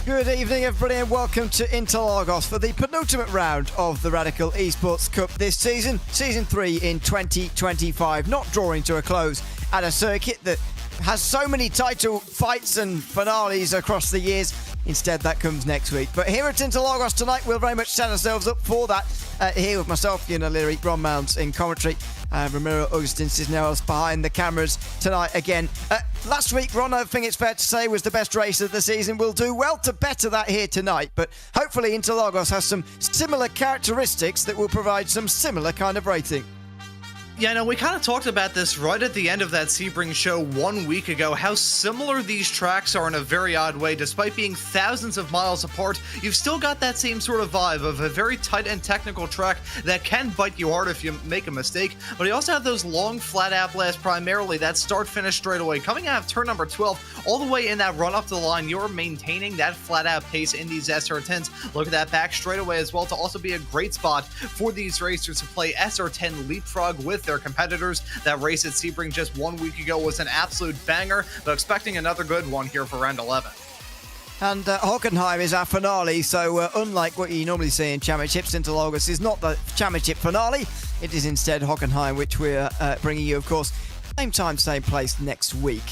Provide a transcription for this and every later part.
Good evening, everybody, and welcome to Interlagos for the penultimate round of the Radical Esports Cup this season, Season 3 in 2025, not drawing to a close at a circuit that has so many title fights and finales across the years. Instead, that comes next week. But here at Interlagos tonight, we'll very much set ourselves up for that. Here with myself, Ian O'Leary, Ron Mounds in commentary. Ramiro Augustin Cisneros behind the cameras tonight again. Last week, Ron, I think it's fair to say, was the best race of the season. We'll do well to better that here tonight, but hopefully Interlagos has some similar characteristics that will provide some similar kind of rating. Yeah, no, we kind of talked about this right at the end of that Sebring show 1 week ago, how similar these tracks are in a very odd way. Despite being thousands of miles apart, you've still got that same sort of vibe of a very tight and technical track that can bite you hard if you make a mistake. But you also have those long flat-out blasts, primarily that start-finish straightaway. Coming out of turn number 12, all the way in that run up the line, you're maintaining that flat-out pace in these SR10s. Look at that back straightaway as well to also be a great spot for these racers to play SR10 leapfrog with their competitors. That race at Sebring just 1 week ago was an absolute banger, but expecting another good one here for round 11. And Hockenheim is our finale, so unlike what you normally see in championships, Interlagos is not the championship finale. It is instead Hockenheim, which we're bringing you, of course, same time, same place next week.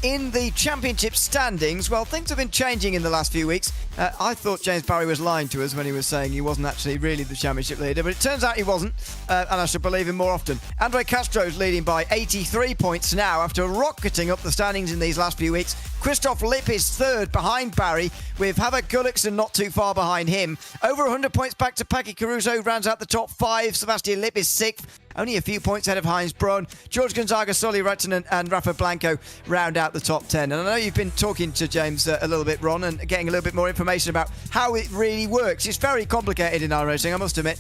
In the championship standings, well, things have been changing in the last few weeks. I thought James Barry was lying to us when he was saying he wasn't actually really the championship leader, but it turns out he wasn't, and I should believe him more often. Andre Castro's leading by 83 points now after rocketing up the standings in these last few weeks. Christoph Lipp is third behind Barry, with Havok Gullikson not too far behind him. Over 100 points back to Paki Caruso, rounds out the top 5. Sebastian Lipp is 6th. Only a few points ahead of Heinz Braun. George Gonzaga, Solly Rattanen and Rafa Blanco round out the top 10. And I know you've been talking to James a little bit, Ron, and getting a little bit more information about how it really works. It's very complicated in iRacing, I must admit,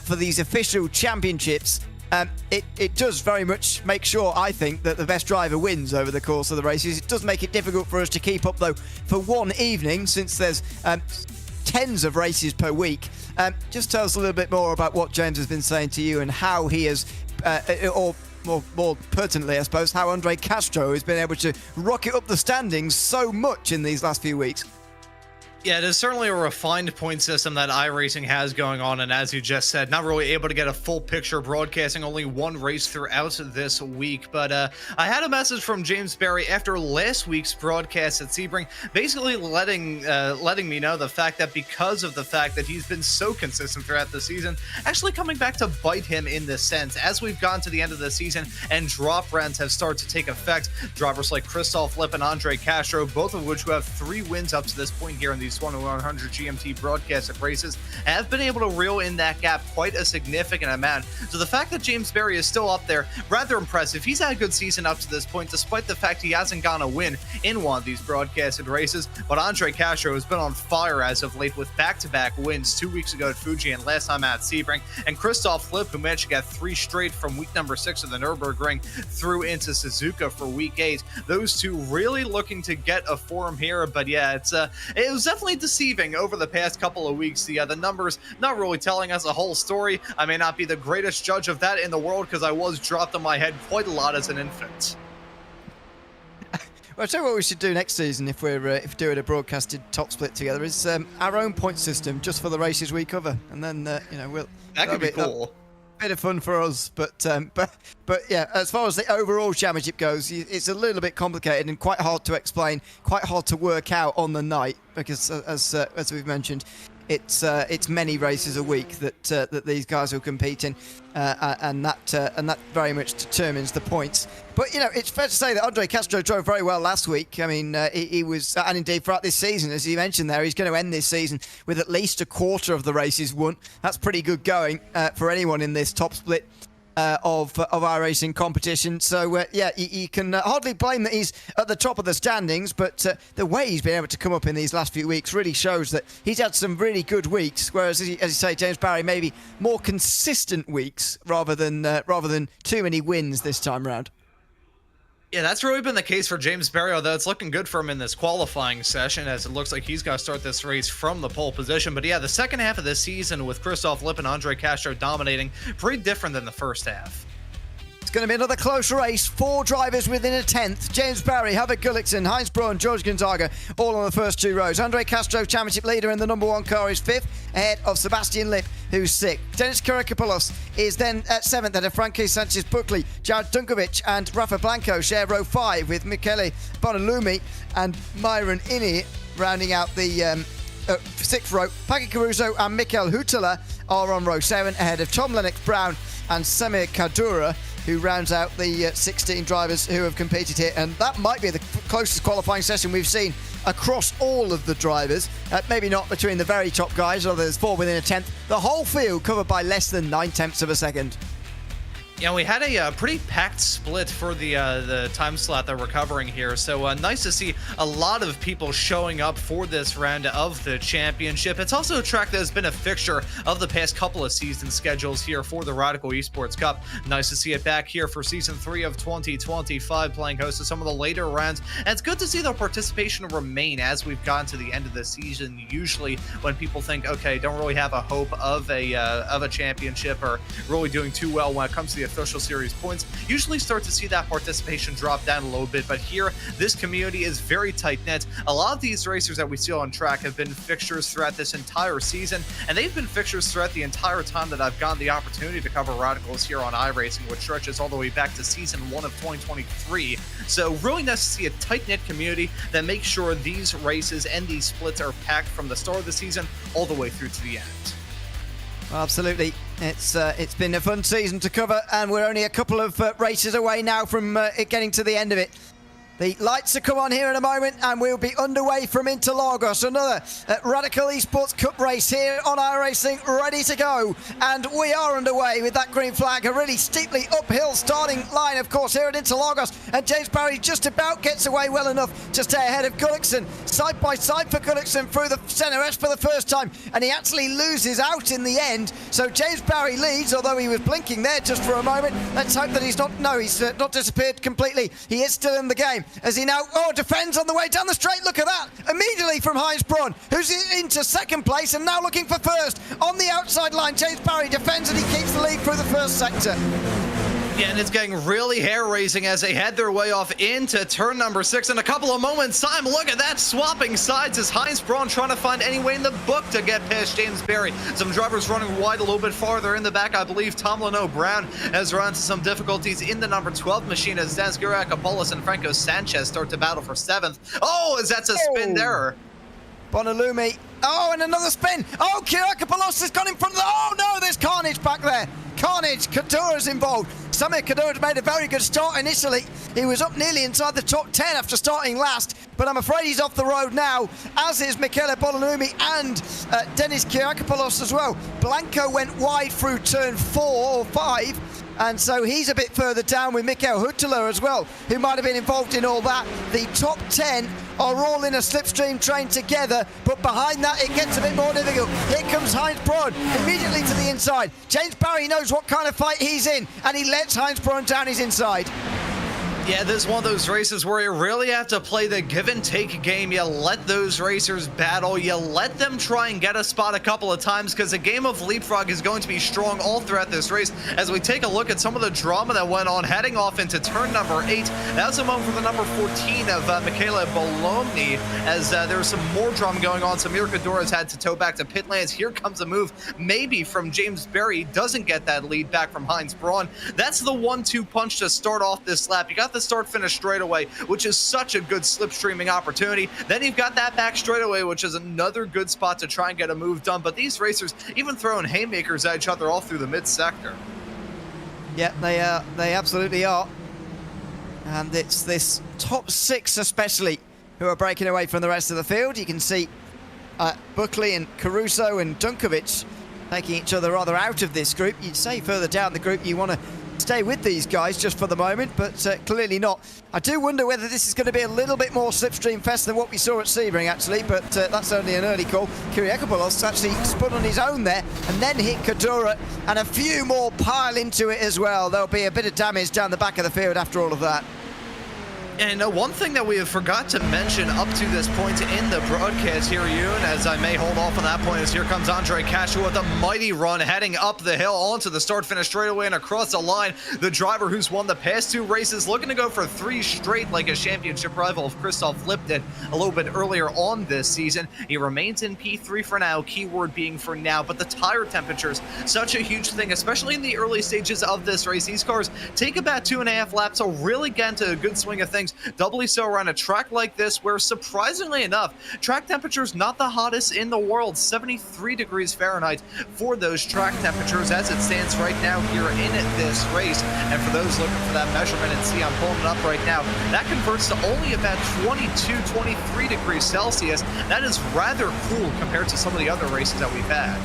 for these official championships. It does very much make sure, I think, that the best driver wins over the course of the races. It does make it difficult for us to keep up, though, for one evening, since there's tens of races per week. Just tell us a little bit more about what James has been saying to you and how he has, or more pertinently, I suppose, how Andre Castro has been able to rocket up the standings so much in these last few weeks. Yeah, it is certainly a refined point system that iRacing has going on, and as you just said, not really able to get a full picture broadcasting only one race throughout this week. But I had a message from James Barry after last week's broadcast at Sebring, basically letting me know the fact that because of the fact that he's been so consistent throughout the season, actually coming back to bite him in this sense. As we've gone to the end of the season and drop rounds have started to take effect, drivers like Christoph Lipp and Andre Castro, both of which who have 3 wins up to this point here in these 100 GMT broadcasted races, have been able to reel in that gap quite a significant amount. So the fact that James Barry is still up there, rather impressive. He's had a good season up to this point, despite the fact he hasn't gone a win in one of these broadcasted races. But Andre Castro has been on fire as of late with back-to-back wins 2 weeks ago at Fuji and last time at Sebring. And Christoph Lipp, who managed to get 3 straight from week number 6 of the Nürburgring through into Suzuka for week 8. Those two really looking to get a form here. But yeah, it was definitely deceiving over the past couple of weeks. The numbers not really telling us a whole story. I may not be the greatest judge of that in the world because I was dropped on my head quite a lot as an infant. Well, I'll tell you what we should do next season if we're doing a broadcasted top split together is our own point system just for the races we cover, and then that could be cool. Bit of fun for us, but yeah, as far as the overall championship goes, it's a little bit complicated and quite hard to explain, quite hard to work out on the night because, as we've mentioned, it's many races a week that these guys will compete in, and that very much determines the points. But it's fair to say that Andre Castro drove very well last week. I mean, he was, and indeed throughout this season, as you mentioned there, he's going to end this season with at least a quarter of the races won. That's pretty good going for anyone in this top split of our racing competition. So yeah, you can hardly blame that he's at the top of the standings, but the way he's been able to come up in these last few weeks really shows that he's had some really good weeks, whereas as you say, James Barry, maybe more consistent weeks rather than too many wins this time round. Yeah, that's really been the case for James Barry, although it's looking good for him in this qualifying session, as it looks like he's got to start this race from the pole position. But yeah, the second half of this season with Christoph Lipp and Andre Castro dominating, pretty different than the first half. going to be another close race. 4 drivers within a tenth. James Barry, Havik Gullikson, Heinz Braun, George Gonzaga, all on the first 2 rows. Andre Castro, championship leader in the number 1 car, is 5th, ahead of Sebastian Lipp, who's 6th. Denis Kyriakopoulos is then at 7th, ahead of Frankie Sanchez-Buckley. Jared Dunkovic and Rafa Blanco share row 5, with Michele Bonalumi and Myron Inni rounding out the 6th row. Paki Caruso and Mikel Huttala are on row 7, ahead of Tom Lennox-Brown and Samir Kadura, who rounds out the 16 drivers who have competed here. And that might be the closest qualifying session we've seen across all of the drivers. Maybe not between the very top guys, although there's 4 within a tenth. The whole field covered by less than 9/10 of a second. Yeah, we had a pretty packed split for the time slot that we're covering here, so nice to see a lot of people showing up for this round of the championship. It's also a track that has been a fixture of the past couple of season schedules here for the Radical Esports Cup. Nice to see it back here for Season 3 of 2025, playing host to some of the later rounds, and it's good to see the participation remain as we've gotten to the end of the season. Usually when people think, okay, don't really have a hope of a championship or really doing too well when it comes to the official series points, usually start to see that participation drop down a little bit. But here, this community is very tight-knit. A lot of these racers that we see on track have been fixtures throughout this entire season, and they've been fixtures throughout the entire time that I've gotten the opportunity to cover Radicals here on iRacing, which stretches all the way back to Season 1 of 2023. So really nice to see a tight-knit community that makes sure these races and these splits are packed from the start of the season all the way through to the end. Absolutely. It's been a fun season to cover, and we're only a couple of races away now from it getting to the end of it. The lights will come on here in a moment, and we'll be underway from Interlagos. Another Radical Esports Cup race here on iRacing, ready to go. And we are underway with that green flag. A really steeply uphill starting line, of course, here at Interlagos. And James Barry just about gets away well enough to stay ahead of Gullikson. Side by side for Gullikson through the centre S for the first time. And he actually loses out in the end. So James Barry leads, although he was blinking there just for a moment. Let's hope that he's not disappeared completely. He is still in the game. As he now, defends on the way down the straight. Look at that. Immediately from Heinz Braun, who's into second place and now looking for first. On the outside line, James Barry defends and he keeps the lead through the first sector. Yeah, and it's getting really hair-raising as they head their way off into turn number 6 in a couple of moments' time. Look at that, swapping sides as Heinz Braun trying to find any way in the book to get past James Barry. Some drivers running wide a little bit farther in the back. I believe Tom Leno-Brown has run into some difficulties in the number 12 machine as Denis Kyriakopoulos and Franco Sanchez start to battle for 7th. Oh, as that's a spin there. Bonalumi. Oh, and another spin. Oh, Kyriakopoulos has gone in front of the... Oh, no, there's carnage back there. Carnage. Kadura's involved. Samir Kadura made a very good start initially. He was up nearly inside the top 10 after starting last, but I'm afraid he's off the road now, as is Michele Bonalumi and Denis Kyriakopoulos as well. Blanco went wide through turn 4 or 5, and so he's a bit further down with Mikel Huttala as well, who might have been involved in all that. The top 10 are all in a slipstream train together, but behind that it gets a bit more difficult. Here comes Heinz Braun immediately to the inside. James Barry knows what kind of fight he's in, and he lets Heinz Braun down his inside. Yeah, this is one of those races where you really have to play the give and take game. You let those racers battle. You let them try and get a spot a couple of times, because a game of leapfrog is going to be strong all throughout this race. As we take a look at some of the drama that went on heading off into turn number 8, that was a moment for the number 14 of Michele Bologna, as there was some more drama going on. Samir Kadura's had to tow back to pit lanes. Here comes a move, maybe from James Barry. Doesn't get that lead back from Heinz Braun. That's the 1-2 punch to start off this lap. You got the start-finish straightaway, which is such a good slipstreaming opportunity. Then you've got that back straightaway, which is another good spot to try and get a move done. But these racers even throwing haymakers at each other all through the mid-sector. Yeah, they absolutely are. And it's this top 6 especially who are breaking away from the rest of the field. You can see Buckley and Caruso and Dunkovic taking each other rather out of this group. You'd say further down the group you want to stay with these guys just for the moment, but clearly not. I do wonder whether this is going to be a little bit more slipstream fest than what we saw at Sebring, actually, but that's only an early call. Kyriakopoulos actually spun on his own there and then hit Kadura, and a few more pile into it as well. There'll be a bit of damage down the back of the field after all of that. And one thing that we have forgot to mention up to this point in the broadcast here, Yoon, as I may hold off on that point, is here comes Andre Castro with a mighty run heading up the hill onto the start-finish straightaway and across the line. The driver who's won the past 2 races looking to go for 3 straight like a championship rival of Christoph Lipp did a little bit earlier on this season. He remains in P3 for now, keyword being for now, but the tire temperatures, such a huge thing, especially in the early stages of this race. These cars take about 2.5 laps to really get into a good swing of things. Doubly so around a track like this where, surprisingly enough, track temperatures not the hottest in the world, 73 degrees Fahrenheit for those track temperatures as it stands right now here in this race. And for those looking for that measurement, and see I'm pulling it up right now, that converts to only about 22, 23 degrees Celsius. That is rather cool compared to some of the other races that we've had.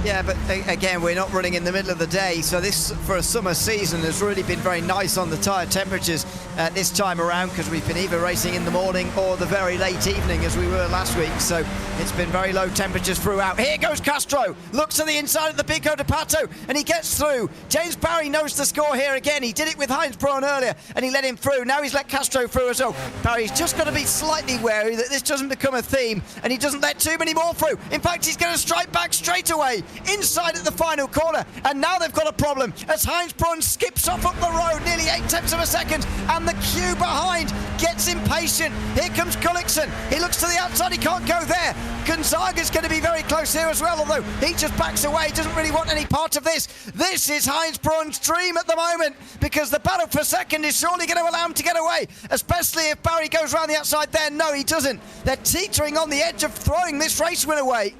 Yeah, but again, we're not running in the middle of the day, so this, for a summer season, has really been very nice on the tyre temperatures this time around, because we've been either racing in the morning or the very late evening as we were last week, so it's been very low temperatures throughout. Here goes Castro, looks to the inside of the Pico de Pato, and he gets through. James Barry knows the score here again. He did it with Heinz Braun earlier, and he let him through. Now he's let Castro through as well. Barry's just got to be slightly wary that this doesn't become a theme, and he doesn't let too many more through. In fact, he's going to strike back straight away inside at the final corner, and now they've got a problem as Heinz Braun skips off up the road nearly 8/10 of a second, and the queue behind gets impatient. Here comes Gullikson. He looks to the outside, he can't go there. Gonzaga's going to be very close here as well, although he just backs away, doesn't really want any part of this. This is Heinz Braun's dream at the moment, because the battle for second is surely going to allow him to get away, especially if Barry goes around the outside there. No, he doesn't. They're teetering on the edge of throwing this race win away.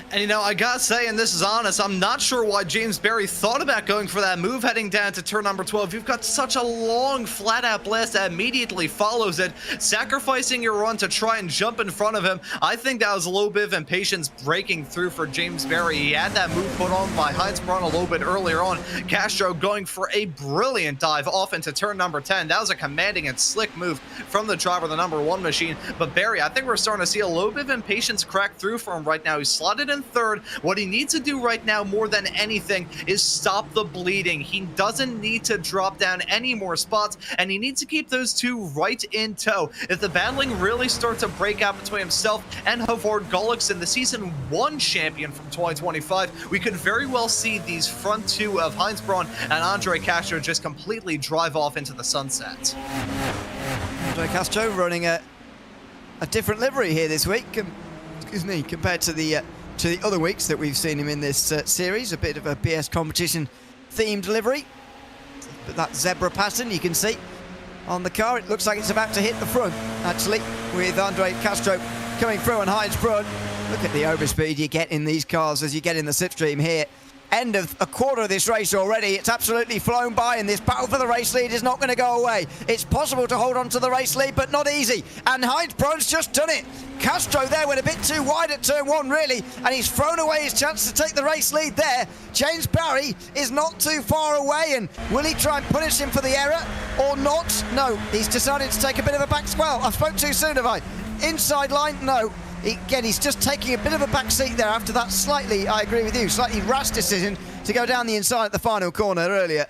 And, you know, I gotta say, and this is honest, I'm not sure why James Barry thought about going for that move heading down to turn number 12. You've got such a long, flat-out blast that immediately follows it. Sacrificing your run to try and jump in front of him, I think that was a little bit of impatience breaking through for James Barry. He had that move put on by Heinz Braun a little bit earlier on. Castro going for a brilliant dive off into turn number 10. That was a commanding and slick move from the driver of the number 1 machine. But Barry, I think we're starting to see a little bit of impatience crack through for him right now. He's slotted in third. What he needs to do right now more than anything is stop the bleeding. He doesn't need to drop down any more spots, and he needs to keep those 2 right in tow. If the battling really starts to break out between himself and Havard Gullikson, the season 1 champion from 2025, we could very well see these front 2 of Heinz Braun and Andre Castro just completely drive off into the sunset. Andre Castro running a different livery here this week, compared to the other weeks that we've seen him in this series. A bit of a BS competition themed livery, but that zebra pattern you can see on the car, it looks like it's about to hit the front actually, with Andre Castro coming through on Heinz Braun. Look at the overspeed you get in these cars as you get in the slipstream here. End of a quarter of this race already. It's absolutely flown by, and this battle for the race lead is not going to go away. It's possible to hold on to the race lead, but not easy. And Heinz Braun's just done it. Castro there went a bit too wide at turn 1, really, and he's thrown away his chance to take the race lead there. James Barry is not too far away, and will he try and punish him for the error or not? No, he's decided to take a bit of a back... Well, I spoke too soon, have I? Inside line? No. Again, he's just taking a bit of a back seat there after that slightly, I agree with you, slightly rash decision to go down the inside at the final corner earlier.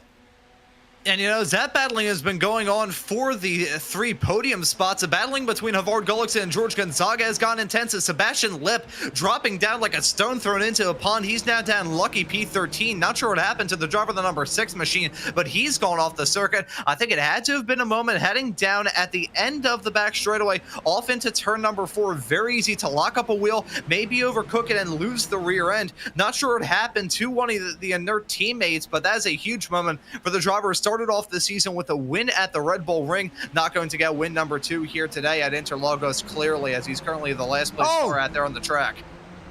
And, you know, as that battling has been going on for the 3 podium spots, a battling between Havard Gullikson and George Gonzaga has gone intense, as Sebastian Lipp dropping down like a stone thrown into a pond. He's now down lucky P13. Not sure what happened to the driver of the number 6 machine, but he's gone off the circuit. I think it had to have been a moment heading down at the end of the back straightaway off into turn number 4. Very easy to lock up a wheel, maybe overcook it and lose the rear end. Not sure what happened to one of the inert teammates, but that is a huge moment for the driver who started off the season with a win at the Red Bull Ring. Not going to get win number 2 here today at Interlagos, clearly, as he's currently the last place scorer out there on the track.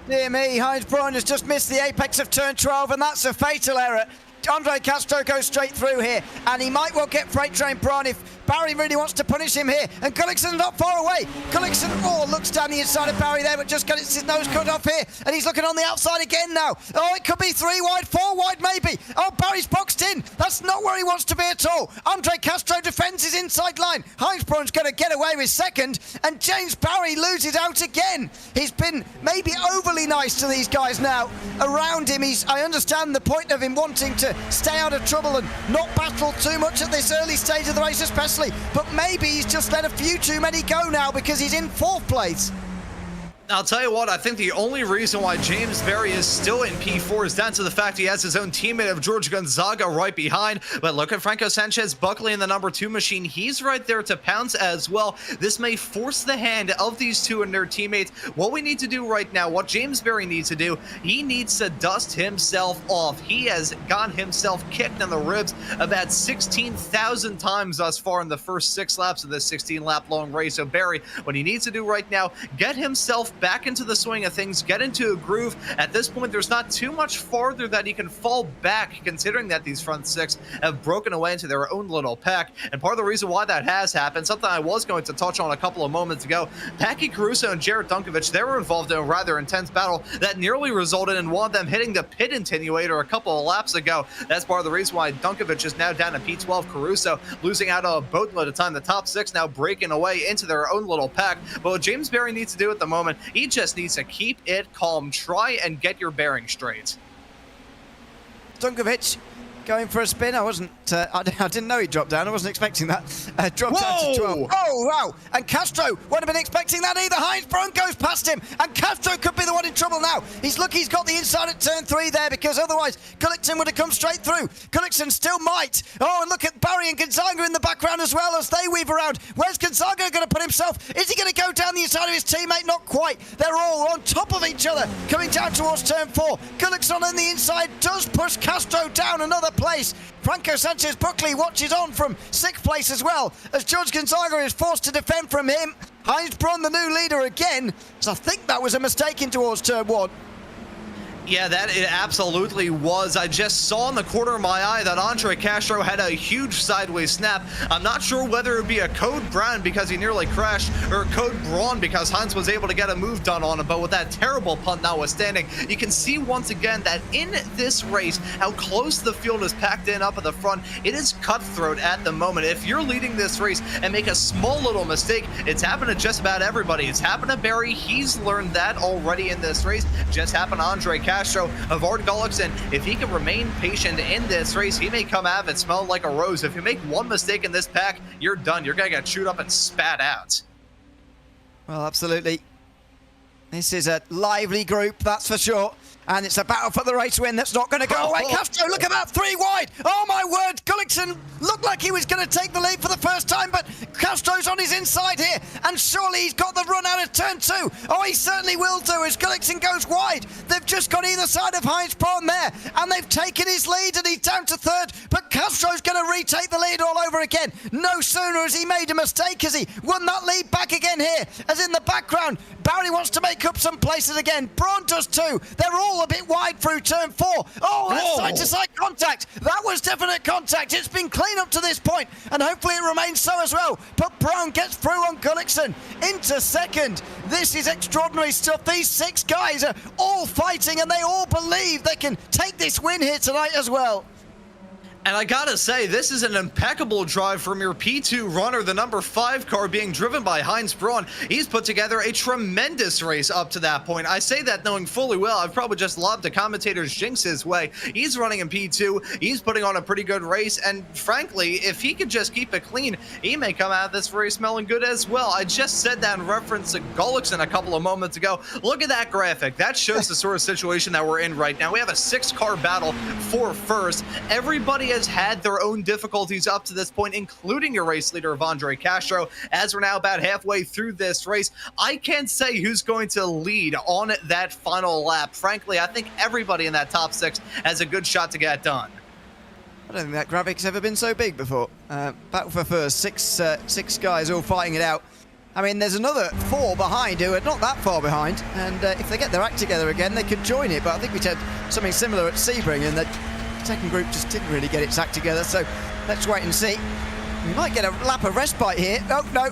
Dear me, Heinz Braun has just missed the apex of turn 12, and that's a fatal error. Andre Castro goes straight through here, and he might well get Freight Train Braun if Barry really wants to punish him here. And Gullikson's not far away. Gullikson looks down the inside of Barry there, but just got his nose cut off here, and he's looking on the outside again now. Oh, it could be 3 wide, 4 wide maybe. Oh, Barry's boxed in. That's not where he wants to be at all. Andre Castro defends his inside line. Heinz Braun's going to get away with second, and James Barry loses out again. He's been maybe overly nice to these guys now. Around him, I understand the point of him wanting to stay out of trouble and not battle too much at this early stage of the race, especially nicely, but maybe he's just let a few too many go now because he's in 4th place. I'll tell you what, I think the only reason why James Berry is still in P4 is down to the fact he has his own teammate of George Gonzaga right behind. But look at Franco Sanchez Buckley in the number 2 machine. He's right there to pounce as well. This may force the hand of these two and their teammates. What we need to do right now, what James Berry needs to do, he needs to dust himself off. He has gotten himself kicked in the ribs about 16,000 times thus far in the first 6 laps of this 16-lap long race. So Berry, what he needs to do right now, get himself back into the swing of things, get into a groove. At this point, there's not too much farther that he can fall back, considering that these front 6 have broken away into their own little pack. And part of the reason why that has happened, something I was going to touch on a couple of moments ago, Packy Caruso and Jared Dunkovich, they were involved in a rather intense battle that nearly resulted in one of them hitting the pit attenuator a couple of laps ago. That's part of the reason why Dunkovich is now down to P12. Caruso losing out on a boatload of time. The top 6 now breaking away into their own little pack. But what James Berry needs to do at the moment, he just needs to keep it calm. Try and get your bearings straight. Dunkovich going for a spin. I didn't know he dropped down. I wasn't expecting that. Dropped down to 12. Oh, wow. And Castro wouldn't have been expecting that either. Heinz Braun goes past him, and Castro could be the one in trouble now. He's lucky he's got the inside at turn 3 there, because otherwise Gullickson would have come straight through. Gullickson still might. Oh, and look at Barry and Gonzaga in the background as well as they weave around. Where's Gonzaga going to put himself? Is he going to go down the inside of his teammate? Not quite. They're all on top of each other coming down towards turn 4. Gullickson on the inside does push Castro down another place. Franco Sanchez Buckley watches on from 6th place as well, as George Gonzaga is forced to defend from him. Heinz Braun, the new leader again, so I think that was a mistake in towards turn 1. Yeah, that it absolutely was. I just saw in the corner of my eye that Andre Castro had a huge sideways snap. I'm not sure whether it would be a code Brown because he nearly crashed, or code Braun because Heinz was able to get a move done on him. But with that terrible punt notwithstanding, you can see once again that in this race, how close the field is packed in up at the front. It is cutthroat at the moment. If you're leading this race and make a small little mistake, it's happened to just about everybody. It's happened to Barry. He's learned that already in this race. Just happened to Andre Castro. Of Art Gullickson, if he can remain patient in this race, he may come out of it smelling like a rose. If you make one mistake in this pack, you're done. You're going to get chewed up and spat out. Well, absolutely. This is a lively group, that's for sure. And it's a battle for the race win that's not going to go away. Castro, look at that, 3 wide. Oh, my word. Gullickson looked like he was going to take the lead for the first time, but Castro's on his inside here. And surely he's got the run out of turn 2. Oh, he certainly will do as Gullickson goes wide. They've just got either side of Heinz Braun there, and they've taken his lead, and he's down to 3rd. But Castro's going to retake the lead all over again. No sooner has he made a mistake as he won that lead back again here. As in the background, Barry wants to make up some places again. Braun does too. They're all a bit wide through turn 4. Oh, that's side-to-side contact. That was definite contact. It's been clean up to this point, and hopefully it remains so as well. But Braun gets through on Gullickson into 2nd. This is extraordinary stuff. These 6 guys are all fighting, and they all believe they can take this win here tonight as well. And I gotta say, this is an impeccable drive from your P2 runner, the number 5 car being driven by Heinz Braun. He's put together a tremendous race up to that point. I say that knowing fully well I've probably just lobbed a commentator's jinx his way. He's running in P2. He's putting on a pretty good race. And frankly, if he could just keep it clean, he may come out of this race smelling good as well. I just said that in reference to Gullickson a couple of moments ago. Look at that graphic. That shows the sort of situation that we're in right now. We have a 6-car battle for first. Everybody has had their own difficulties up to this point, including your race leader of Andre Castro. As we're now about halfway through this race, I can't say who's going to lead on that final lap. Frankly, I think everybody in that top 6 has a good shot to get done. I don't think that graphic's ever been so big before. Battle for first, six guys all fighting it out. I mean, there's another 4 behind who are not that far behind, and if they get their act together again, they could join it. But I think we had something similar at Sebring, and that second group just didn't really get its act together, so let's wait and see. We might get a lap of respite here. Oh, no,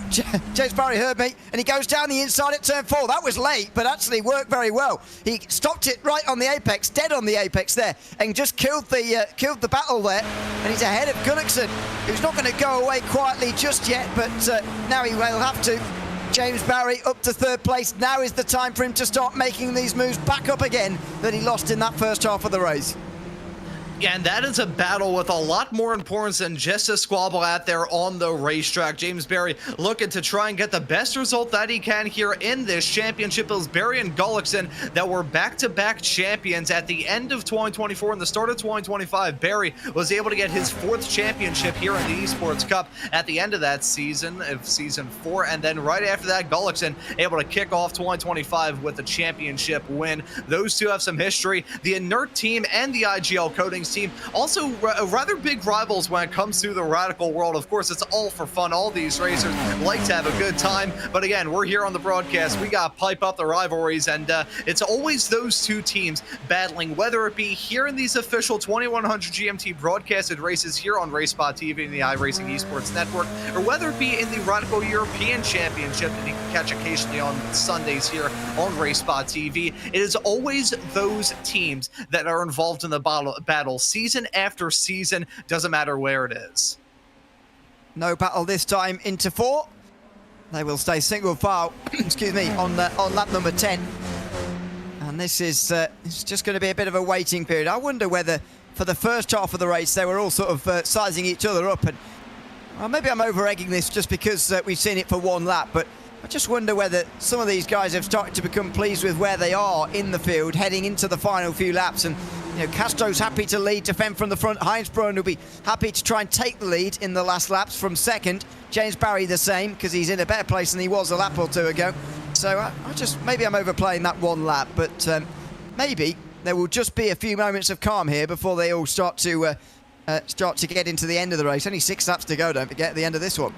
James Barry heard me, and he goes down the inside at turn 4. That was late, but actually worked very well. He stopped it right on the apex, dead on the apex there, and just killed the battle there, and he's ahead of Gullickson, who's not going to go away quietly just yet, but now he will have to. James Barry up to 3rd place. Now is the time for him to start making these moves back up again that he lost in that first half of the race. Yeah, and that is a battle with a lot more importance than just a squabble out there on the racetrack. James Berry looking to try and get the best result that he can here in this championship. It was Berry and Gullickson that were back-to-back champions at the end of 2024 and the start of 2025. Berry was able to get his 4th championship here in the Esports Cup at the end of that season, of season 4, and then right after that, Gullickson able to kick off 2025 with a championship win. Those two have some history. The Inert team and the IGL Coatings team also rather big rivals when it comes to the radical world. Of course, it's all for fun. All these racers like to have a good time, but again, we're here on the broadcast. We got to pipe up the rivalries, and it's always those two teams battling, whether it be here in these official 2100 GMT broadcasted races here on RaceSpot TV and the iRacing Esports Network, or whether it be in the Radical European Championship that you can catch occasionally on Sundays here on RaceSpot TV. It is always those teams that are involved in the battle season after season, doesn't matter where it is. No battle this time into 4. They will stay single file, excuse me, on lap number 10. And this is it's just going to be a bit of a waiting period. I wonder whether for the first half of the race they were all sort of sizing each other up, and well, maybe I'm over-egging this just because we've seen it for one lap, but I just wonder whether some of these guys have started to become pleased with where they are in the field heading into the final few laps. And you know, Castro's happy to lead, defend from the front. Heinz Brun will be happy to try and take the lead in the last laps from second. James Barry the same, because he's in a better place than he was a lap or two ago. So maybe I'm overplaying that one lap, but maybe there will just be a few moments of calm here before they all start to get into the end of the race. Only 6 laps to go, don't forget, at the end of this one.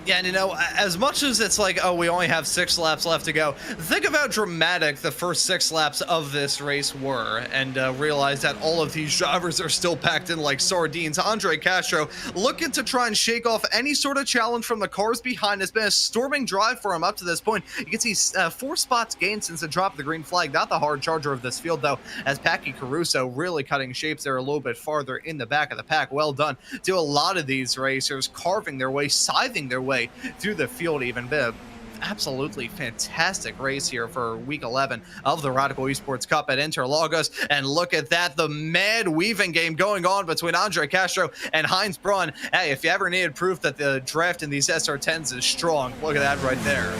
Yeah, and you know, as much as it's like, oh, we only have 6 laps left to go, think of how dramatic the first 6 laps of this race were, and realize that all of these drivers are still packed in like sardines. Andre Castro looking to try and shake off any sort of challenge from the cars behind. It's been a storming drive for him up to this point. You can see 4 spots gained since the drop of the green flag. Not the hard charger of this field, though, as Packy Caruso really cutting shapes there a little bit farther in the back of the pack. Well done to a lot of these racers, carving their way, scything their way through the field even. Been an absolutely fantastic race here for week 11 of the Radical Esports Cup at Interlagos. And look at that, the mad weaving game going on between Andre Castro and Heinz Brun. Hey, if you ever needed proof that the draft in these SR10s is strong, look at that right there.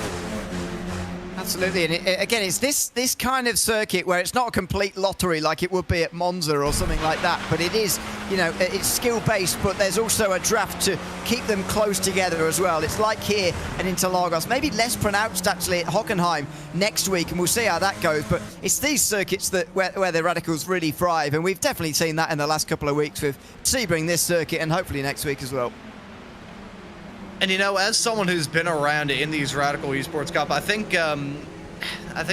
Absolutely, and again, it's this kind of circuit where it's not a complete lottery like it would be at Monza or something like that, but it is, you know, it's skill-based, but there's also a draft to keep them close together as well. It's like here at Interlagos, maybe less pronounced actually at Hockenheim next week, and we'll see how that goes, but it's these circuits that where the Radicals really thrive, and we've definitely seen that in the last couple of weeks with Sebring this circuit, and hopefully next week as well. And you know, as someone who's been around in these Radical Esports Cup, I think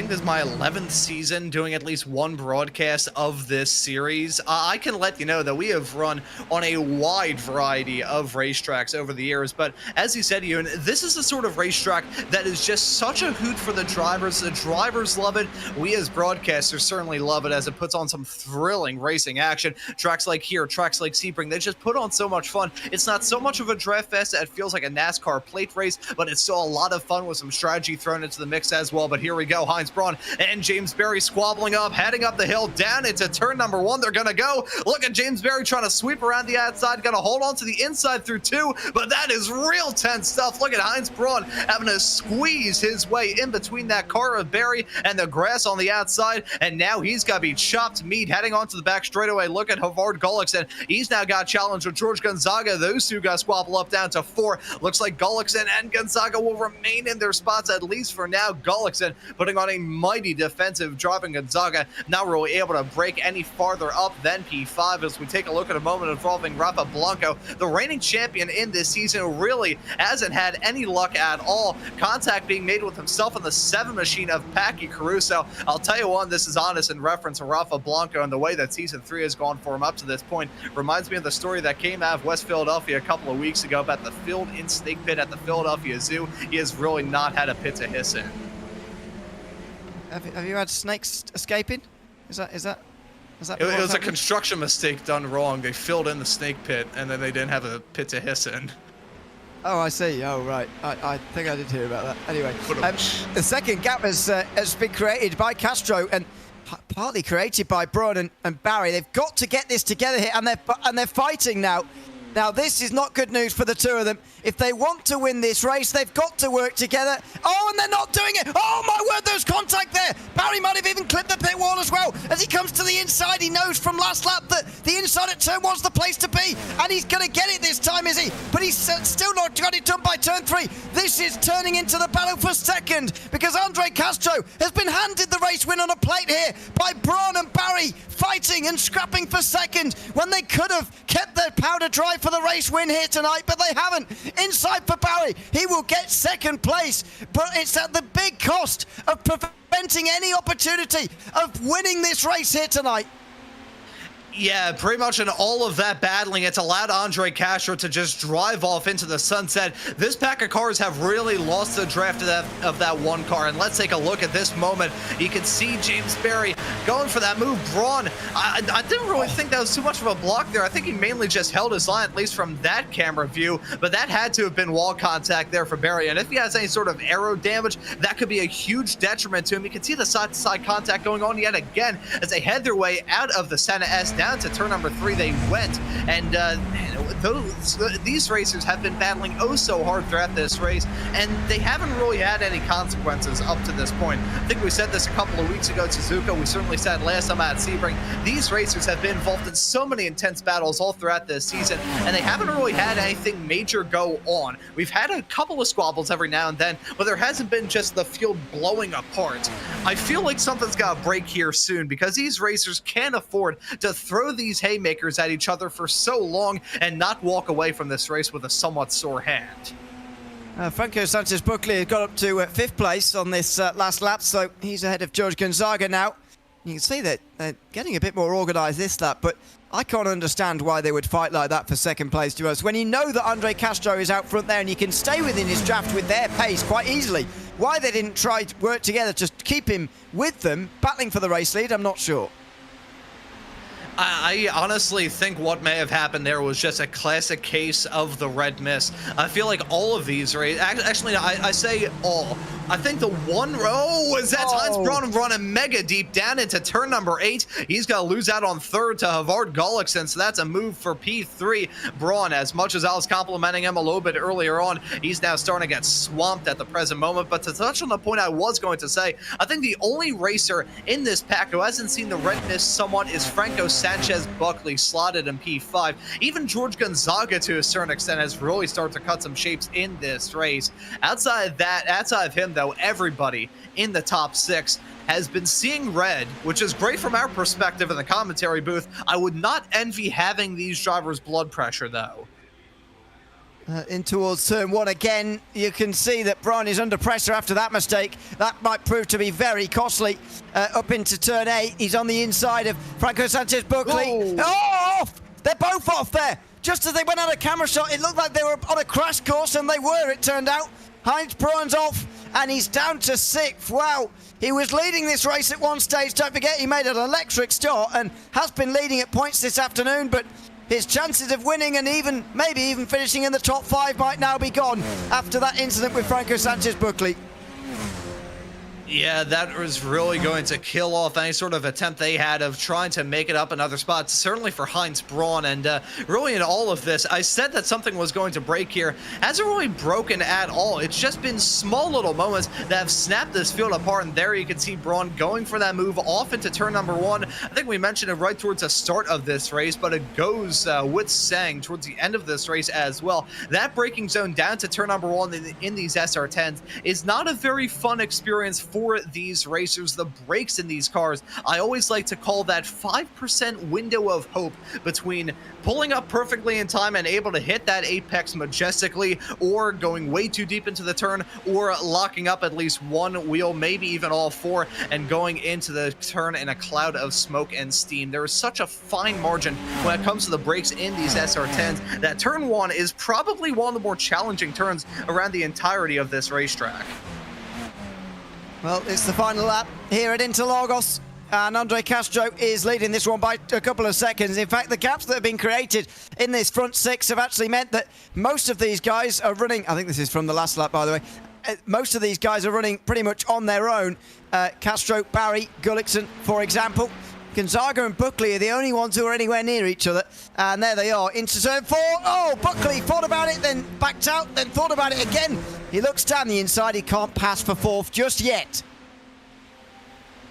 this is my 11th season doing at least one broadcast of this series. I can let you know that we have run on a wide variety of racetracks over the years, but as you said, Ewan, this is the sort of racetrack that is just such a hoot for the drivers. The drivers love it. We as broadcasters certainly love it, as it puts on some thrilling racing action. Tracks like here, tracks like Sebring, they just put on so much fun. It's not so much of a draft fest that it feels like a NASCAR plate race, but it's still a lot of fun with some strategy thrown into the mix as well. But here we go, Heinz Brun and James Berry squabbling up, heading up the hill, down into turn number 1. They're gonna go. Look at James Berry trying to sweep around the outside, gonna hold on to the inside through 2, but that is real tense stuff. Look at Heinz Brun having to squeeze his way in between that car of Berry and the grass on the outside, and now he's gotta be chopped meat heading onto the back straightaway. Look at Havard Gullickson. He's now got a challenge with George Gonzaga. Those two got squabble up down to 4. Looks like Gullickson and Gonzaga will remain in their spots, at least for now. Gullickson putting on a mighty defensive drive, and Gonzaga not really able to break any farther up than P5. As we take a look at a moment involving Rafa Blanco, the reigning champion in this season, really hasn't had any luck at all. Contact being made with himself and the 7 machine of Packy Caruso. I'll tell you one, this is honest in reference to Rafa Blanco and the way that season 3 has gone for him up to this point. Reminds me of the story that came out of West Philadelphia a couple of weeks ago about the filled-in snake pit at the Philadelphia Zoo. He has really not had a pit to hiss in. Have you had snakes escaping? Is that It was a construction mistake done wrong. They filled in the snake pit, and then they didn't have a pit to hiss in. Oh, I see. Oh, right. I think I did hear about that. Anyway, the second gap has been created by Castro, and partly created by Braun and Barry. They've got to get this together here, and they're fighting now. Now, this is not good news for the two of them. If they want to win this race, they've got to work together. Oh, and they're not doing it. Oh, my word, there's contact there. Barry might have even clipped the pit wall as well. As he comes to the inside, he knows from last lap that the inside at turn one's the place to be. And he's going to get it this time, is he? But he's still not got it done by turn 3. This is turning into the battle for second, because Andre Castro has been handed the race win on a plate here by Braun and Barry, fighting and scrapping for second when they could have kept their powder dry for the race win here tonight, but they haven't. Inside for Barry, he will get second place, but it's at the big cost of preventing any opportunity of winning this race here tonight. Yeah, pretty much in all of that battling, it's allowed Andre Castro to just drive off into the sunset. This pack of cars have really lost the draft of that one car. And let's take a look at this moment. You can see James Barry going for that move. Braun, I didn't really think that was too much of a block there. I think he mainly just held his line, at least from that camera view. But that had to have been wall contact there for Barry. And if he has any sort of aero damage, that could be a huge detriment to him. You can see the side-to-side contact going on yet again as they head their way out of the Senna S down to turn number 3 they went, and these racers have been battling oh so hard throughout this race, and they haven't really had any consequences up to this point. I think we said this a couple of weeks ago at Suzuka. We certainly said last time at Sebring. These racers have been involved in so many intense battles all throughout this season, and they haven't really had anything major go on. We've had a couple of squabbles every now and then, but there hasn't been just the field blowing apart. I feel like something's got to break here soon, because these racers can't afford to throw these haymakers at each other for so long and not walk away from this race with a somewhat sore hand. Franco Sanchez-Buckley has got up to 5th place on this last lap, so he's ahead of George Gonzaga now. You can see that they're getting a bit more organised this lap, but I can't understand why they would fight like that for second place to us. When you know that Andre Castro is out front there and you can stay within his draft with their pace quite easily, why they didn't try to work together to keep him with them, battling for the race lead, I'm not sure. I honestly think what may have happened there was just a classic case of the red mist. I feel like all of these races, actually, I say all. I think the one, is that Heinz Braun running mega deep down into turn number 8. He's going to lose out on 3rd to Havard Gullikson, so that's a move for P3. Braun, as much as I was complimenting him a little bit earlier on, he's now starting to get swamped at the present moment. But to touch on the point I was going to say, I think the only racer in this pack who hasn't seen the red mist somewhat is Franco Sanchez-Buckley, slotted in P5. Even George Gonzaga, to a certain extent, has really started to cut some shapes in this race. Outside of him, though, everybody in the top 6 has been seeing red, which is great from our perspective in the commentary booth. I would not envy having these drivers' blood pressure, though. In towards turn 1 again, you can see that Braun is under pressure after that mistake. That might prove to be very costly. Up into turn 8, he's on the inside of Franco Sanchez-Buckley. Oh, off! They're both off there. Just as they went on a camera shot, it looked like they were on a crash course, and they were, it turned out. Heinz Braun's off, and he's down to 6th. Wow, he was leading this race at one stage. Don't forget, he made an electric start and has been leading at points this afternoon, but his chances of winning and maybe even finishing in the top 5 might now be gone after that incident with Franco Sanchez-Buckley. Yeah, that was really going to kill off any sort of attempt they had of trying to make it up in other spots, certainly for Heinz Braun. And really in all of this, I said that something was going to break here. Hasn't really broken at all. It's just been small little moments that have snapped this field apart. And there you can see Braun going for that move off into turn number 1. I think we mentioned it right towards the start of this race, but it goes with Sang towards the end of this race as well. That braking zone down to turn number 1 in these SR10s is not a very fun experience for these racers. The brakes in these cars, I always like to call that 5% window of hope between pulling up perfectly in time and able to hit that apex majestically, or going way too deep into the turn, or locking up at least one wheel, maybe even all 4, and going into the turn in a cloud of smoke and steam. There is such a fine margin when it comes to the brakes in these SR10s that turn 1 is probably one of the more challenging turns around the entirety of this racetrack. Well, it's the final lap here at Interlagos, and Andre Castro is leading this one by a couple of seconds. In fact, the gaps that have been created in this front 6 have actually meant that most of these guys are running, I think this is from the last lap, by the way, most of these guys are running pretty much on their own. Castro, Barry, Gullickson, for example. Gonzaga and Buckley are the only ones who are anywhere near each other. And there they are, into turn 4. Oh, Buckley thought about it, then backed out, then thought about it again. He looks down the inside. He can't pass for 4th just yet.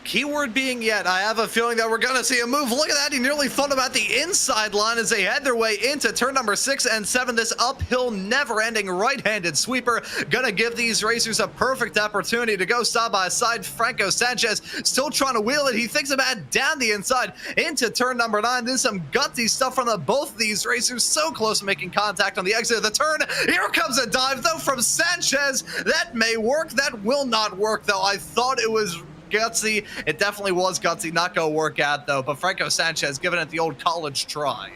Keyword being yet. I have a feeling that we're going to see a move. Look at that. He nearly thought about the inside line as they head their way into turn number 6 and 7. This uphill, never-ending right-handed sweeper going to give these racers a perfect opportunity to go side by side. Franco Sanchez still trying to wheel it. He thinks about it down the inside into turn number 9. There's some gutsy stuff from both of these racers. So close to making contact on the exit of the turn. Here comes a dive, though, from Sanchez. That may work. That will not work, though. I thought it was gutsy. It definitely was gutsy. Not gonna work out though, but Franco Sanchez giving it the old college try.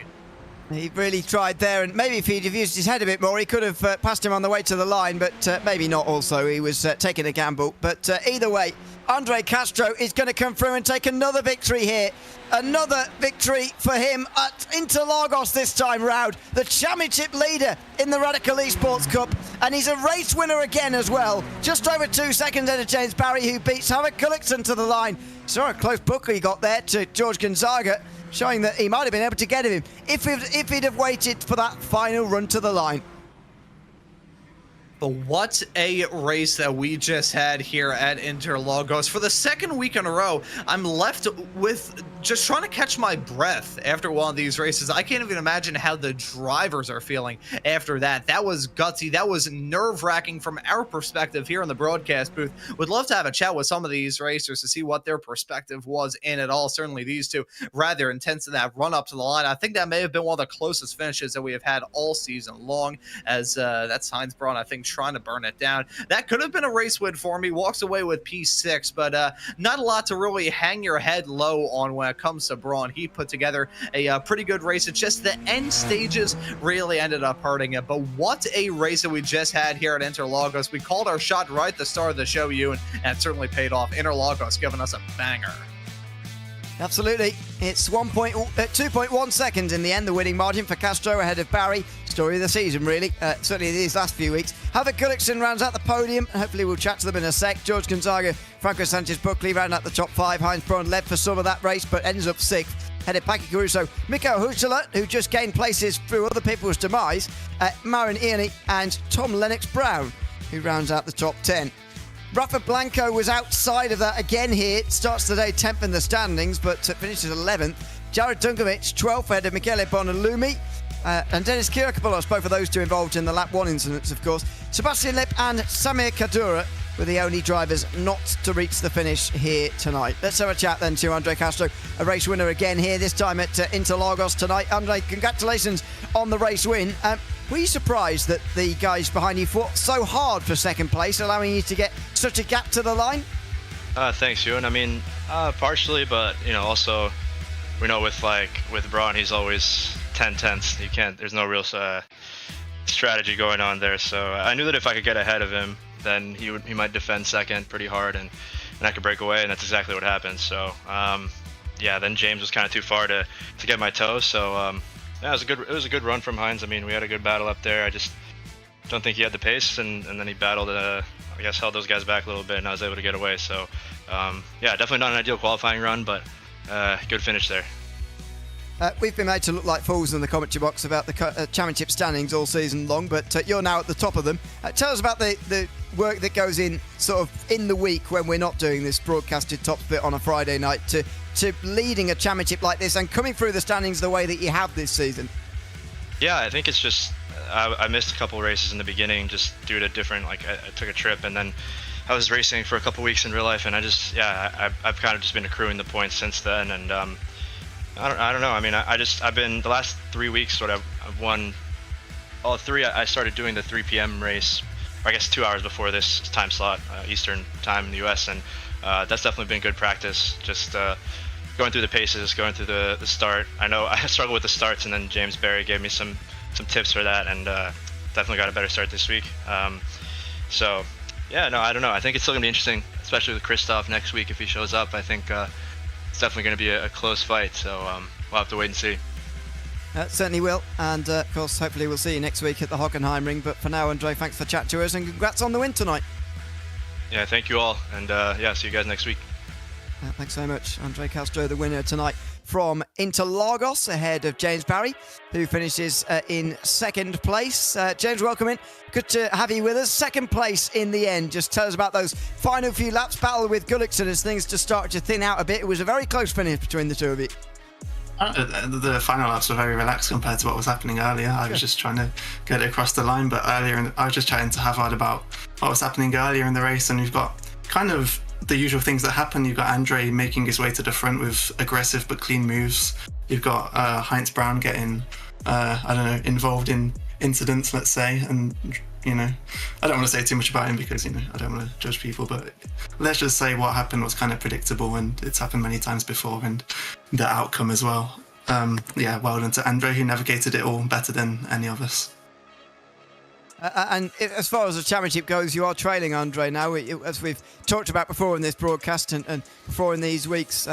He really tried there, and maybe if he'd have used his head a bit more, he could have passed him on the way to the line, but maybe not also. He was taking a gamble. But either way, Andre Castro is going to come through and take another victory here. Another victory for him at Interlagos this time round. The championship leader in the Radical Esports Cup. And he's a race winner again as well. Just over 2 seconds ahead of James Barry, who beats Howard Gullickson to the line. Saw a close booker he got there to George Gonzaga, showing that he might have been able to get him if he'd have waited for that final run to the line. But what a race that we just had here at Interlagos. For the second week in a row, I'm left with just trying to catch my breath after one of these races. I can't even imagine how the drivers are feeling after that. That was gutsy. That was nerve-wracking from our perspective here in the broadcast booth. Would love to have a chat with some of these racers to see what their perspective was in it all. Certainly these two rather intense in that run up to the line. I think that may have been one of the closest finishes that we have had all season long, as that's Heinz Braun, I think, trying to burn it down. That could have been a race win for me. Walks away with P6, but not a lot to really hang your head low on when it comes to Braun. He put together a pretty good race. It's just the end stages really ended up hurting it. But what a race that we just had here at Interlagos. We called our shot right at the start of the show, and it certainly paid off. Interlagos giving us a banger. Absolutely. It's 2.1 seconds in the end, the winning margin for Castro ahead of Barry. Story of the season, really. Certainly these last few weeks. Havoc Gullickson rounds out the podium. Hopefully we'll chat to them in a sec. George Gonzaga, Franco Sanchez, Buckley round out the top 5. Heinz Braun led for some of that race, but ends up 6th. Headed Paki Caruso, Mikko Hussler, who just gained places through other people's demise, Marin Iani, and Tom Lennox-Brown, who rounds out the top 10. Rafa Blanco was outside of that again here. Starts the day 10th in the standings, but finishes 11th. Jared Dunkovic, 12th, ahead of Michele Bonalumi. And Dennis Kirkopoulos, both of those two involved in the lap 1 incidents, of course. Sebastian Lip and Samir Kadura were the only drivers not to reach the finish here tonight. Let's have a chat then to Andre Castro, a race winner again here, this time at Interlagos tonight. Andre, congratulations on the race win. Were you surprised that the guys behind you fought so hard for second place, allowing you to get such a gap to the line? Thanks, Ewan. I mean, partially, but also, we know with Braun, he's always 10/10. You can't. There's no real strategy going on there. So I knew that if I could get ahead of him, then he might defend second pretty hard, and I could break away, and that's exactly what happened. So yeah, then James was kind of too far to get my toe. So yeah, it was a good run from Heinz. I mean, we had a good battle up there. I just don't think he had the pace, and then he battled, I guess, held those guys back a little bit, and I was able to get away. So yeah, definitely not an ideal qualifying run, but good finish there. We've been made to look like fools in the commentary box about the championship standings all season long, but you're now at the top of them. Tell us about the work that goes in sort of in the week when we're not doing this broadcasted top split on a Friday night to leading a championship like this and coming through the standings the way that you have this season. Yeah, I think it's just I missed a couple races in the beginning just due to different, I took a trip, and then I was racing for a couple weeks in real life, and I've kind of just been accruing the points since then, and I don't know. I mean, I've been the last 3 weeks sort of. I've won all 3. I started doing the 3 p.m. race, or I guess 2 hours before this time slot, Eastern time in the U.S. And that's definitely been good practice. Just going through the paces, going through the start. I know I struggled with the starts, and then James Barry gave me some tips for that, and definitely got a better start this week. So yeah, no, I don't know. I think it's still gonna be interesting, especially with Christoph next week if he shows up. I think. It's definitely going to be a close fight, so we'll have to wait and see. Certainly will, and of course, hopefully we'll see you next week at the Hockenheim Ring. But for now, Andre, thanks for chatting to us, and congrats on the win tonight. Yeah, thank you all, and see you guys next week. Thanks so much. Andre Castro, the winner tonight from Interlagos, ahead of James Barry, who finishes in second place. James, welcome in. Good to have you with us. Second place in the end. Just tell us about those final few laps, battle with Gullikson as things just started to thin out a bit. It was a very close finish between the two of you. The final laps were very relaxed compared to what was happening earlier. I was just trying to get it across the line, but earlier I was just chatting to Havard about what was happening earlier in the race, and we've got kind of the usual things that happen. You've got Andre making his way to the front with aggressive but clean moves. You've got Heinz Brown getting, involved in incidents, let's say. And, I don't want to say too much about him because, I don't want to judge people. But let's just say what happened was kind of predictable, and it's happened many times before, and the outcome as well. Well done to Andre, who navigated it all better than any of us. And as far as the championship goes, you are trailing Andre now, as we've talked about before in this broadcast and before in these weeks.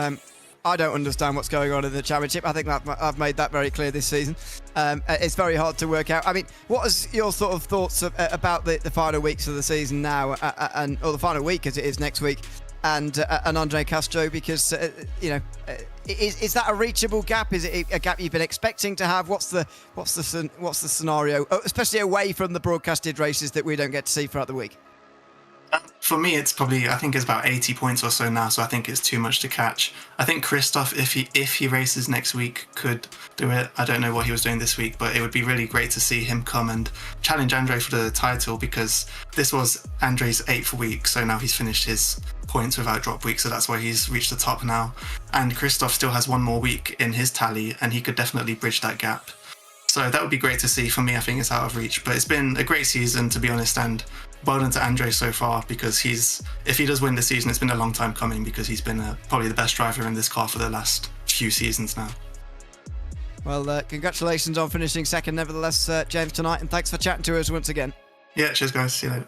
I don't understand what's going on in the championship. I think that I've made that very clear this season. It's very hard to work out. I mean, what is your sort of thoughts about the final weeks of the season now, or the final week as it is next week, and Andre Castro? Because is that a reachable gap? Is it a gap you've been expecting to have? What's the scenario, especially away from the broadcasted races that we don't get to see throughout the week? For me, it's probably, I think it's about 80 points or so now, so I think it's too much to catch. I think Christoph, if he races next week, could do it. I don't know what he was doing this week, but it would be really great to see him come and challenge Andre for the title, because this was Andre's 8th week, so now he's finished his points without drop week, so that's why he's reached the top now. And Christoph still has one more week in his tally, and he could definitely bridge that gap. So that would be great to see. For me, I think it's out of reach, but it's been a great season, to be honest, and well done to Andre so far, because if he does win the season, it's been a long time coming, because he's been probably the best driver in this car for the last few seasons now. Well, congratulations on finishing second nevertheless, James, tonight, and thanks for chatting to us once again. Yeah, cheers guys, see you later.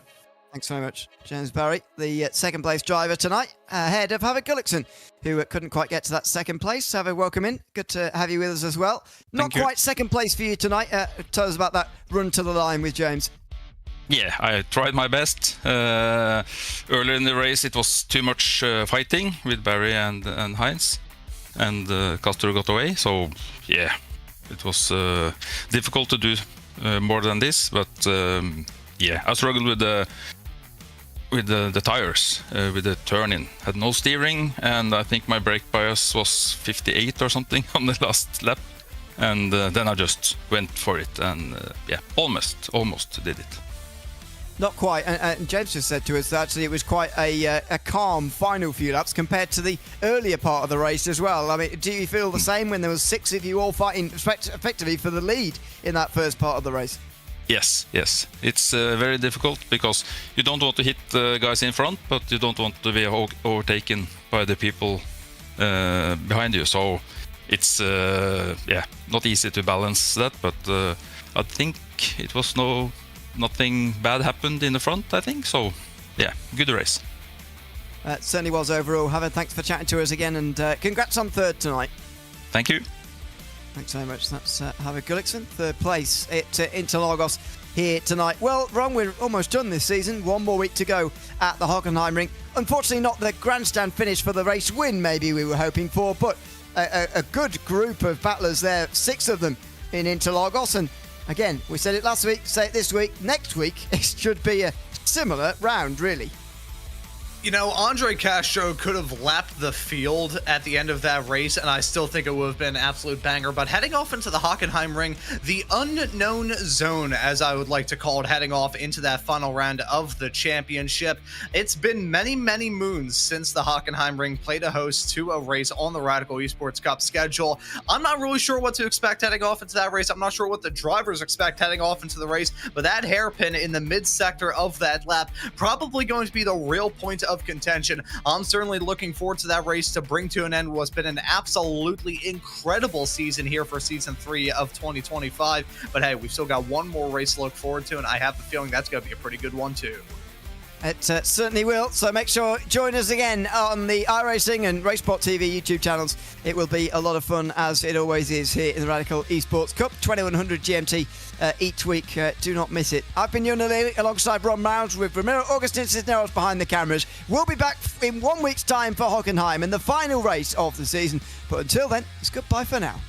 Thanks very much. James Barry, the second place driver tonight, ahead of Havard Gullikson, who couldn't quite get to that second place. Havard, welcome in. Good to have you with us as well. Not quite second place for you tonight. Tell us about that run to the line with James. Yeah, I tried my best. Earlier in the race, it was too much fighting with Barry and Heinz, and Castro got away. So yeah, it was difficult to do more than this. But I struggled with the tires, with the turn-in. Had no steering, and I think my brake bias was 58 or something on the last lap. And then I just went for it, and almost did it. Not quite, and James just said to us that actually it was quite a calm final few laps compared to the earlier part of the race as well. I mean, do you feel the same when there was 6 of you all fighting effectively for the lead in that first part of the race? Yes. It's very difficult, because you don't want to hit the guys in front, but you don't want to be overtaken by the people behind you. So it's not easy to balance that, but I think it was nothing bad happened in the front, I think. So, yeah, good race. Certainly was overall. Havard, thanks for chatting to us again, and congrats on third tonight. Thank you. Thanks so much. That's Havard Gullikson, third place at Interlagos here tonight. Well, Ron, we're almost done this season. One more week to go at the Hockenheimring. Unfortunately, not the grandstand finish for the race win maybe we were hoping for, but a good group of battlers there, 6 of them in Interlagos. And again, we said it last week, say it this week, next week, it should be a similar round, really. Andre Castro could have lapped the field at the end of that race, and I still think it would have been an absolute banger. But heading off into the Hockenheimring, the unknown zone, as I would like to call it, heading off into that final round of the championship. It's been many, many moons since the Hockenheimring played a host to a race on the Radical Esports Cup schedule. I'm not really sure what to expect heading off into that race. I'm not sure what the drivers expect heading off into the race, but that hairpin in the mid-sector of that lap probably going to be the real point of contention. I'm certainly looking forward to that race to bring to an end what's been an absolutely incredible season here for season 3 of 2025. But hey, we've still got one more race to look forward to, and I have the feeling that's going to be a pretty good one too. It certainly will. So make sure join us again on the iRacing and Raceport TV YouTube channels. It will be a lot of fun, as it always is here in the Radical Esports Cup, 2100 GMT each week. Do not miss it. I've been Yuna Lely alongside Ron Mounds with Ramiro Augustin Cisneros behind the cameras. We'll be back in 1 week's time for Hockenheim in the final race of the season. But until then, it's goodbye for now.